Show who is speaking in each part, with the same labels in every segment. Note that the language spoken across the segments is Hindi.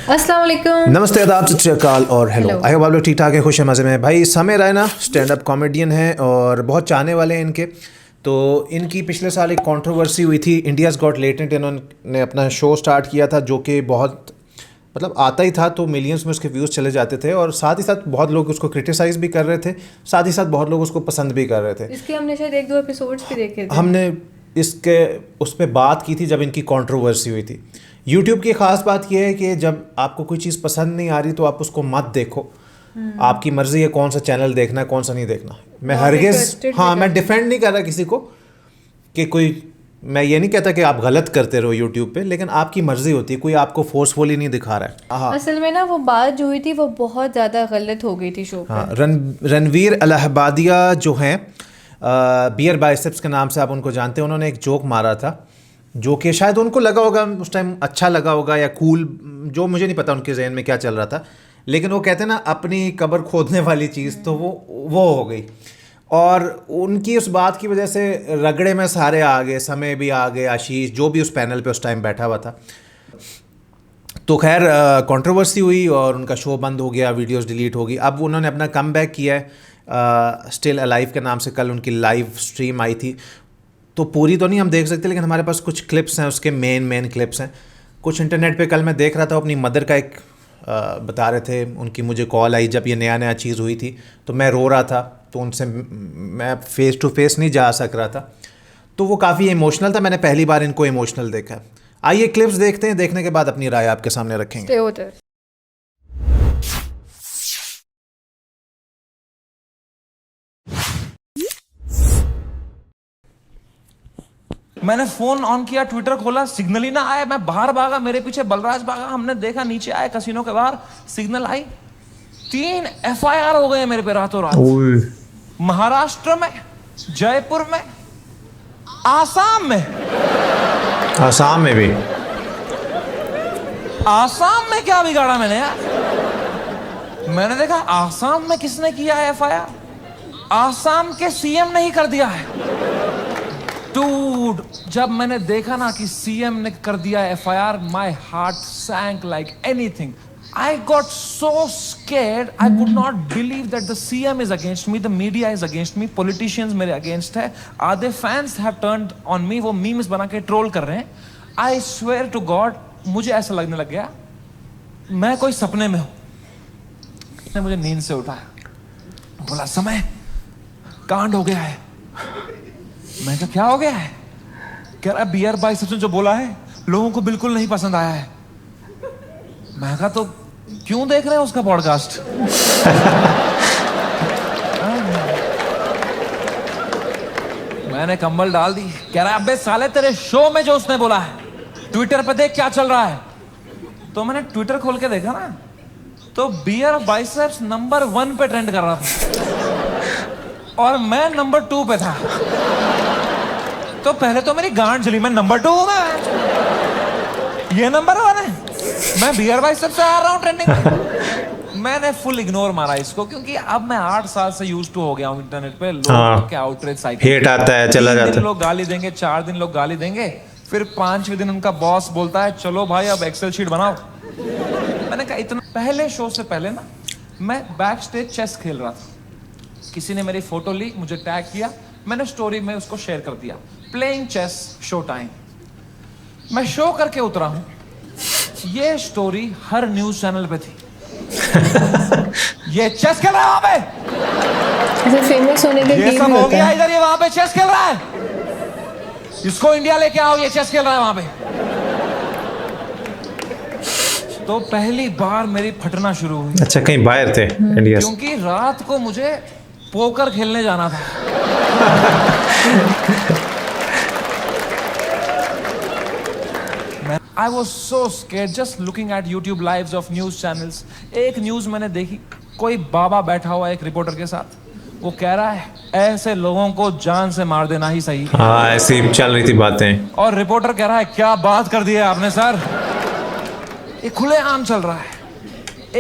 Speaker 1: अस्सलाम वालेकुम।
Speaker 2: नमस्ते, आदाब, सत श्री अकाल और हेलो। आई होप आप लोग ठीक ठाक है, खुश है, मज़े में। भाई समय रैना स्टैंड अप कॉमेडियन है और बहुत चाहने वाले हैं इनके। तो इनकी पिछले साल एक कंट्रोवर्सी हुई थी, इंडियाज़ गॉट टैलेंट। इन्होंने अपना शो स्टार्ट किया था जो कि बहुत मतलब आता ही था, तो मिलियंस में उसके व्यूज़ चले जाते थे और साथ ही साथ बहुत लोग उसको क्रिटिसाइज़ भी कर रहे थे, साथ ही साथ बहुत लोग उसको पसंद भी कर रहे थे।
Speaker 1: इसके हमने शायद एक दो एपिसोड्स भी देखे थे।
Speaker 2: हमने इसके उस पर बात की थी जब इनकी कंट्रोवर्सी हुई थी। यूट्यूब की ख़ास बात यह है कि जब आपको कोई चीज़ पसंद नहीं आ रही तो आप उसको मत देखो। आपकी मर्ज़ी है कौन सा चैनल देखना है, कौन सा नहीं देखना। मैं हरगिज़ मैं डिफेंड नहीं कर रहा किसी को कि कोई, मैं ये नहीं कहता कि आप गलत करते रहो यूट्यूब पे, लेकिन आपकी मर्ज़ी होती है, कोई आपको फोर्सफुली नहीं दिखा रहा है।
Speaker 1: असल में ना वो बात जो हुई थी वो बहुत ज़्यादा गलत हो गई थी शो पे।
Speaker 2: हाँ, रणवीर अलहबादिया जो हैं, बियर बाइसेप्स के नाम से आप उनको जानते हैं, उन्होंने एक जोक मारा था जो कि शायद उनको लगा होगा उस टाइम, अच्छा लगा होगा या कूल, जो मुझे नहीं पता उनके जहन में क्या चल रहा था। लेकिन वो कहते हैं ना, अपनी कब्र खोदने वाली चीज़, तो वो हो गई। और उनकी उस बात की वजह से रगड़े में सारे आ गए, समय भी आ गए, आशीष जो भी उस पैनल पे उस टाइम बैठा हुआ था। तो खैर कंट्रोवर्सी हुई और उनका शो बंद हो गया, वीडियोस डिलीट हो गई। अब उन्होंने अपना कम बैक किया है स्टिल अलाइव के नाम से। कल उनकी लाइव स्ट्रीम आई थी, तो पूरी तो नहीं हम देख सकते, लेकिन हमारे पास कुछ क्लिप्स हैं, उसके मेन क्लिप्स हैं। कुछ इंटरनेट पे कल मैं देख रहा था, अपनी मदर का एक बता रहे थे, उनकी मुझे कॉल आई जब ये नया चीज़ हुई थी, तो मैं रो रहा था, तो उनसे मैं फ़ेस टू फेस नहीं जा सक रहा था, तो वो काफ़ी इमोशनल था। मैंने पहली बार इनको इमोशनल देखा। आइए क्लिप्स देखते हैं, देखने के बाद अपनी राय आपके सामने रखेंगे।
Speaker 3: मैंने फोन ऑन किया, ट्विटर खोला, सिग्नल ही ना आया। मैं बाहर भागा, मेरे पीछे बलराज भागा। हमने देखा नीचे आए कसिनो के बाहर, सिग्नल आई। 3 FIR हो गए मेरे पे रातों रात। महाराष्ट्र में, जयपुर में, आसाम में।
Speaker 2: आसाम में भी?
Speaker 3: आसाम में क्या बिगाड़ा मैंने यार? मैंने देखा आसाम में किसने किया है FIR? आसाम के CM ने ही कर दिया है। Dude, जब मैंने देखा ना कि CM ने कर दिया FIR, my heart sank like anything. I got so scared. I could not believe that the CM is against me, the media is against me, politicians मेरे against है, आधे fans have turned on me, वो memes बना के troll कर रहे हैं। I swear to God, मुझे ऐसा लगने लग गया मैं कोई सपने में हूँ। उसने मुझे नींद से उठाया, बोला समय कांड हो गया है। मैं कहा क्या हो गया है? कह रहा बियर बाइसेप्स ने जो बोला है लोगों को बिल्कुल नहीं पसंद आया है। मैं कहा तो क्यों देख रहे हैं उसका पॉडकास्ट? मैंने कंबल डाल दी। कह रहा अबे साले तेरे शो में जो उसने बोला है, ट्विटर पे देख क्या चल रहा है। तो मैंने ट्विटर खोल के देखा ना, तो बियर बाइसेप्स नंबर 1 पे ट्रेंड कर रहा था और मैं नंबर 2 पे था। तो पहले तो मेरी गांड जली, मैं नंबर 2 में, ये नंबर 1 है, मैं बियर बाइसेप्स से आ रहा हूँ ट्रेंडिंग में। मैंने फुल इग्नोर मारा इसको, क्योंकि अब मैं 8 साल से यूज्ड टू हो गया हूँ इंटरनेट पे लोगों के आउटरीच साइकिल।
Speaker 2: हेट आता है, चला जाता है। 3 दिन
Speaker 3: लोग गाली देंगे, 4 दिन लोग गाली देंगे, फिर 5वें दिन उनका बॉस बोलता है चलो भाई अब एक्सेल शीट बनाओ। मैंने कहा इतना। पहले शो से पहले ना मैं बैक स्टेज चेस खेल रहा था, किसी ने मेरी फोटो ली, मुझे टैग किया, मैंने स्टोरी में उसको शेयर कर दिया, प्लेइंग चेस शो टाइम। मैं शो करके उतरा हूं, ये स्टोरी हर न्यूज चैनल पे थी। ये चेस खेल रहा है वहां पे,
Speaker 1: फेमस होने के
Speaker 3: ये सब हो गया इधर, ये वहां पे चेस खेल रहा है, इसको इंडिया लेके आओ, ये चेस खेल रहा है वहां पे। तो पहली बार मेरी फटना शुरू हुई।
Speaker 2: अच्छा, कहीं बाहर थे इंडिया से?
Speaker 3: क्योंकि रात को मुझे पोकर खेलने जाना था। I was so scared just looking at YouTube lives of news channels. एक न्यूज मैंने देखी, कोई बाबा बैठा हुआ एक रिपोर्टर के साथ, वो कह रहा है ऐसे लोगों को जान से मार देना ही सही।
Speaker 2: हाँ, ऐसी चल रही थी बातें।
Speaker 3: और रिपोर्टर कह रहा है क्या बात कर दी है आपने सर, ये खुलेआम चल रहा है।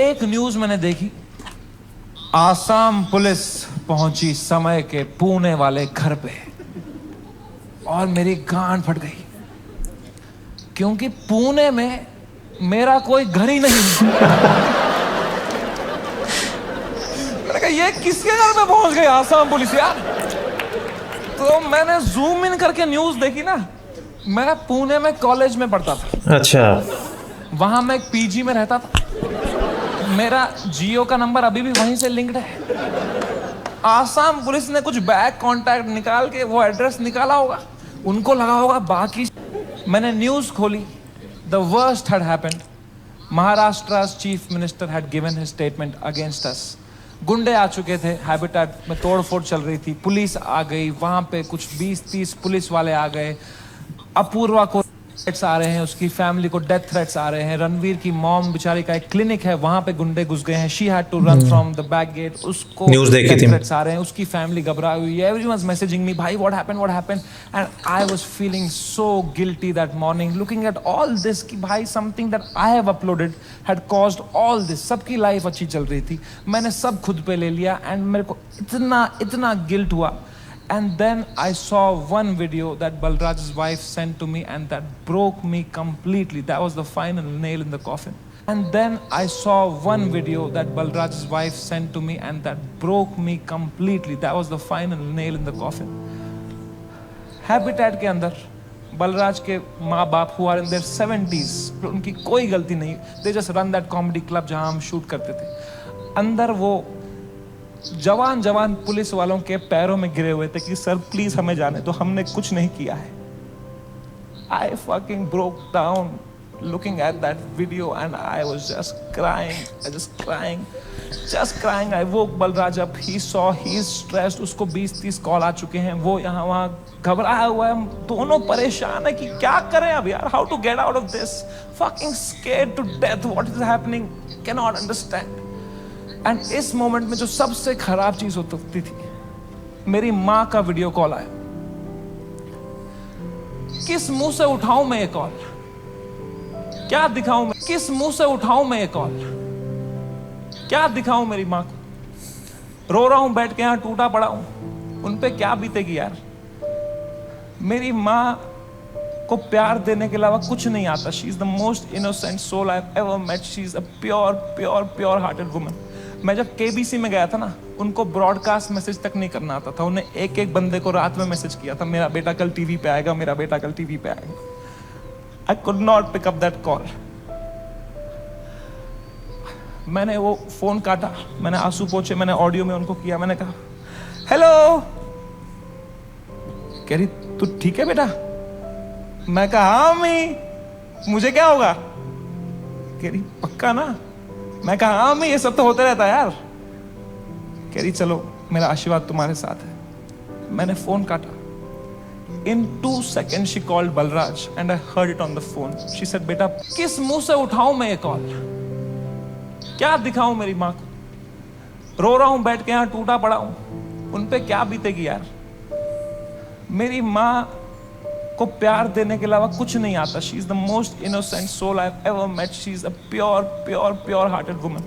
Speaker 3: एक न्यूज मैंने देखी, आसाम पुलिस पहुंची समय के पुणे वाले घर पे, और मेरी गांड फट गई, क्योंकि पुणे में मेरा कोई घर ही नहीं। मैंने कहा ये किसके घर में पहुंच गई आसाम पुलिस यार। तो मैंने जूम इन करके न्यूज देखी ना। मैं पुणे में कॉलेज में पढ़ता था।
Speaker 2: अच्छा।
Speaker 3: वहां मैं एक पीजी में रहता था। मेरा जियो का नंबर अभी भी वहीं से लिंक्ड है। आसाम पुलिस ने कुछ बैक कांटेक्ट निकाल के वो एड्रेस निकाला होगा, उनको लगा होगा बाकी। मैंने न्यूज खोली, द वर्स्ट हैड हैपेंड। महाराष्ट्र's chief minister had given his statement against us. गुंडे आ चुके थे, हैबिटेट में तोड़फोड़ चल रही थी, पुलिस आ गई, वहां पे कुछ 20-30 पुलिस वाले आ गए। अपूर्वा को थ्रेट्स आ रहे हैं, उसकी फैमिली को डेथ थ्रेट्स आ रहे हैं। रणवीर की मॉम बेचारी का एक क्लिनिक है, वहां पे गुंडे घुस गए हैं। She had to run from the back gate. उसको
Speaker 2: न्यूज़ देखी थी।
Speaker 3: थ्रेट्स आ रहे हैं, उसकी फैमिली घबराई हुई है। एवरीवन वाज मैसेजिंग मी, भाई what happened. And I was feeling so guilty that morning, looking at all this कि भाई something that I have uploaded had caused all this. सबकी लाइफ अच्छी चल रही थी, मैंने सब खुद पे ले लिया एंड मेरे को इतना गिल्ट हुआ। And then I saw one video that Balraj's wife sent to me and that broke me completely. That was the final nail in the coffin. And then I saw one video that Balraj's wife sent to me and that broke me completely. That was the final nail in the coffin. Habitat के अंदर बलराज के माँ बाप who are in their 70s, उनकी कोई गलती नहीं। They just run that comedy club जहाँ हम शूट करते थे। अंदर वो जवान पुलिस वालों के पैरों में गिरे हुए थे कि सर प्लीज हमें जाने तो, हमने कुछ नहीं किया है। I fucking broke down looking at that video and I was just crying. I woke Balraj up. He saw, he's stressed. उसको 20-30 कॉल आ चुके हैं, वो यहाँ वहाँ घबराया हुआ है। हम दोनों परेशान है कि क्या करें अब यार, how to get out of this, fucking scared to death, what is happening, cannot understand. And इस मोमेंट में जो सबसे खराब चीज होती थी, मेरी माँ का वीडियो कॉल आया। किस मुंह से उठाऊं मैं ये कॉल, क्या दिखाऊं मैं, किस मुंह से उठाऊं मैं ये कॉल, क्या दिखाऊं मेरी माँ को। रो रहा हूं बैठ के यहां, टूटा पड़ा हूं, उन पे क्या बीतेगी यार। मेरी माँ को प्यार देने के अलावा कुछ नहीं आता। She is the most innocent soul I have ever met. She is a pure hearted woman. मैं जब केबीसी में गया था ना, उनको ब्रॉडकास्ट मैसेज तक नहीं करना आता था। उन्हें एक बंदे को रात में मैसेज किया था, मेरा बेटा कल टीवी पे आएगा, मेरा बेटा कल टीवी पे आएगा। I could not pick up that call. मैंने वो फोन काटा, मैंने आंसू पोंछे, मैंने ऑडियो में उनको किया। मैंने कहा हेलो। कह रही तू ठीक है बेटा? मैं कहा हाँ अम्मी, मुझे क्या होगा? कह रही पक्का ना? मैं कहा हाँ अम्मी, ये सब तो होते रहता है यार। कह रही चलो मेरा आशीर्वाद तुम्हारे साथ है। मैंने फोन काटा। In 2 seconds she called Balraj and I heard it on the phone. She said बेटा किस मुंह से उठाऊं मैं ये कॉल, क्या दिखाऊं मेरी माँ को। रो रहा हूं बैठ के यहाँ, टूटा पड़ा हूं, उन पे क्या बीतेगी यार। मेरी माँ को प्यार देने के अलावा कुछ नहीं आता। She is the most innocent soul I have ever met. She is a pure hearted woman.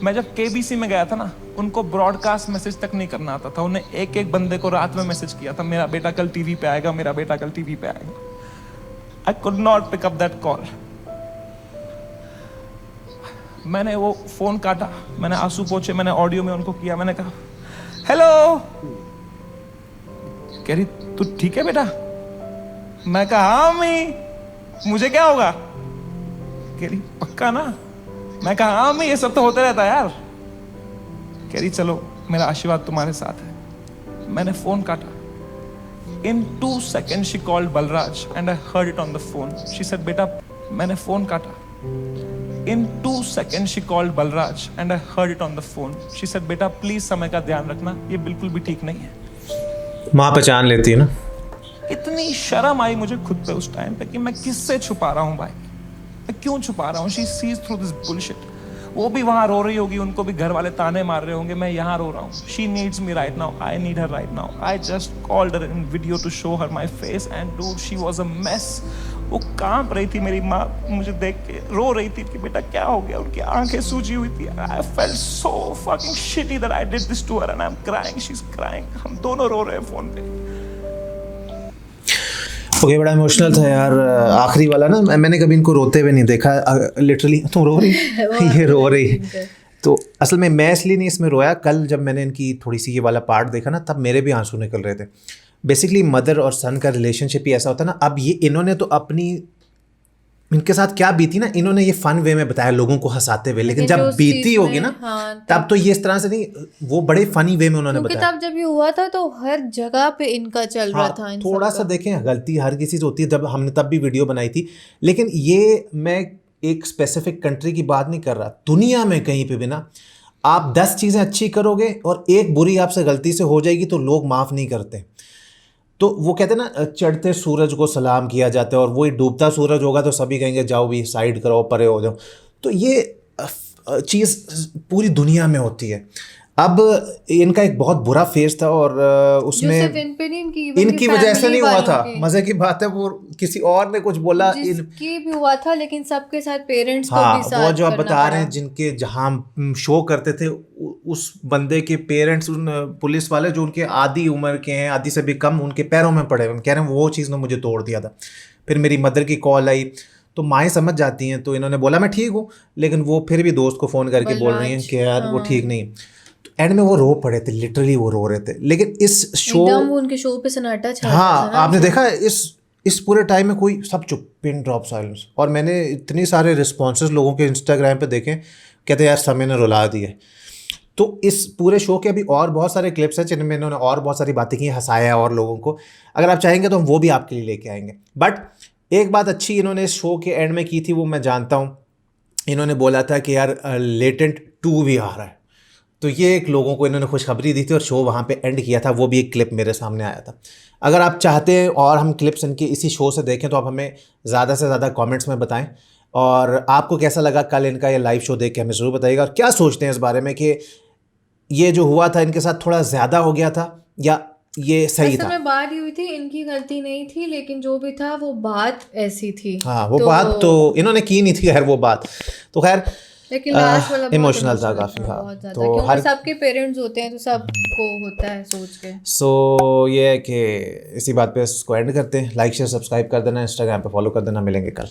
Speaker 3: मैं जब केबीसी में गया था ना, उनको ब्रॉडकास्ट मैसेज तक नहीं करना आता था। उन्हें एक बंदे को रात में मैसेज किया था, मेरा बेटा कल टीवी पे आएगा, मेरा बेटा कल टीवी पे आएगा। I could not pick up that call. मैंने वो फोन काटा, मैंने आंसू पोंछे, मैंने ऑडियो में उनको किया। मैंने कहा हेलो। कह रही तू ठीक है बेटा? मैं कहा हाँ अम्मी, मुझे क्या होगा? कह रही पक्का ना? मैं कहा हाँ अम्मी, ये सब तो होते रहता है यार। कह रही चलो मेरा आशीर्वाद तुम्हारे साथ है। मैंने फोन काटा। In 2 seconds she called Balraj and I heard it on the phone. She said बेटा, मैंने फोन काटा। In 2 seconds she called Balraj and I heard it on the phone. She said बेटा प्लीज समय का ध्यान रखना, ये बिल्कुल भी ठीक नहीं है।
Speaker 2: माँ पहचान लेती है ना।
Speaker 3: इतनी शर्म आई मुझे खुद पे उस टाइम पे कि मैं किससे छुपा रहा हूँ भाई, मैं क्यों छुपा रहा हूँ। She sees through this bullshit. वो भी वहां रो रही होगी, उनको भी घर वाले ताने मार रहे होंगे, मैं यहाँ रो रहा हूँ। She needs me right now, I need her right now. I just called her in video to show her my face and dude she was a mess. वो कांप रही थी, मेरी माँ मुझे देख के रो रही थी कि बेटा क्या हो गया। उनकी आंखें सूजी हुई थी। I felt so fucking shitty that I did this to her and I am crying, she is crying. हम दोनों रो रहे हैं फोन पे।
Speaker 2: ओके, बड़ा इमोशनल था यार आखिरी वाला ना। मैंने कभी इनको रोते हुए नहीं देखा लिटरली। तुम रो रही ये रो रही है। तो असल में मैं इसलिए नहीं इसमें रोया, कल जब मैंने इनकी थोड़ी सी ये वाला पार्ट देखा ना तब मेरे भी आंसू निकल रहे थे। बेसिकली मदर और सन का रिलेशनशिप ही ऐसा होता है ना। अब ये इन्होंने तो अपनी, इनके साथ क्या बीती ना, इन्होंने ये फन वे में बताया लोगों को हंसाते हुए, लेकिन जब बीती होगी ना तब तो ये इस तरह से नहीं, वो बड़े फनी वे में उन्होंने बताया।
Speaker 1: तब जब ये हुआ था तो हर जगह पे इनका चल रहा था।
Speaker 2: थोड़ा सा देखें, गलती हर किसी से होती है, जब हमने तब भी वीडियो बनाई थी। लेकिन ये मैं एक स्पेसिफिक कंट्री की बात नहीं कर रहा, दुनिया में कहीं पे भी ना आप 10 चीज़ें अच्छी करोगे और एक बुरी आपसे गलती से हो जाएगी तो लोग माफ़ नहीं करते। तो वो कहते हैं ना, चढ़ते सूरज को सलाम किया जाता है और वही डूबता सूरज होगा तो सभी कहेंगे जाओ भी साइड करो, परे हो जाओ। तो ये चीज़ पूरी दुनिया में होती है। अब इनका एक बहुत बुरा फेज था और उसमें इनकी वजह से नहीं हुआ था। मजे की बात है वो किसी और ने कुछ बोला,
Speaker 1: जिसकी भी हुआ था, लेकिन सबके साथ पेरेंट्स को भी साथ
Speaker 2: वो जो आप बता रहे हैं जिनके जहाँ शो करते थे उस बंदे के पेरेंट्स, उन पुलिस वाले जो उनके आधी उम्र के हैं, आधी से भी कम, उनके पैरों में पड़े हुए, कह रहे हैं वो चीज़ ने मुझे तोड़ दिया था। फिर मेरी मदर की कॉल आई तो माएँ समझ जाती हैं, तो इन्होंने बोला मैं ठीक हूँ, लेकिन वो फिर भी दोस्त को फ़ोन करके बोल रही हैं कि यार वो ठीक नहीं। एंड में वो रो पड़े थे, लिटरली वो रो रहे थे। लेकिन इस शो,
Speaker 1: एकदम उनके शो पे सन्नाटा छा गया
Speaker 2: हाँ,
Speaker 1: था ना।
Speaker 2: आपने देखा इस पूरे टाइम में कोई, सब चुप, पिन ड्रॉप साइलेंस। और मैंने इतने सारे रिस्पॉन्सेज लोगों के इंस्टाग्राम पे देखे, कहते यार समय ने रुला दिए। तो इस पूरे शो के अभी और बहुत सारे क्लिप्स हैं जिनमें इन्होंने और बहुत सारी बातें की, हंसाया और लोगों को। अगर आप चाहेंगे तो हम वो भी आपके लिए लेके आएंगे। बट एक बात अच्छी इन्होंने इस शो के एंड में की थी, वो मैं जानता हूँ। इन्होंने बोला था कि यार लेटेंट 2 भी आ रहा है। तो ये एक लोगों को इन्होंने खुशखबरी दी थी और शो वहाँ पे एंड किया था। वो भी एक क्लिप मेरे सामने आया था। अगर आप चाहते हैं और हम क्लिप्स इनके इसी शो से देखें तो आप हमें ज़्यादा से ज़्यादा कमेंट्स में बताएं। और आपको कैसा लगा कल इनका ये लाइव शो देख के हमें ज़रूर बताइएगा। और क्या सोचते हैं इस बारे में कि ये जो हुआ था इनके साथ थोड़ा ज़्यादा हो गया था या ये सही था?
Speaker 1: बात ही हुई थी, इनकी गलती नहीं थी, लेकिन जो भी था वो बात ऐसी थी।
Speaker 2: हाँ, वो बात तो इन्होंने की नहीं थी खैर वो बात। तो खैर
Speaker 1: लेकिन लास्ट वाला
Speaker 2: इमोशनल था काफ़ी। हाँ, तो
Speaker 1: हर सबके पेरेंट्स होते हैं तो सबको होता है सोच के।
Speaker 2: सो ये है कि इसी बात पे इसको एंड करते हैं। लाइक शेयर सब्सक्राइब कर देना, इंस्टाग्राम पे फॉलो कर देना। मिलेंगे कल।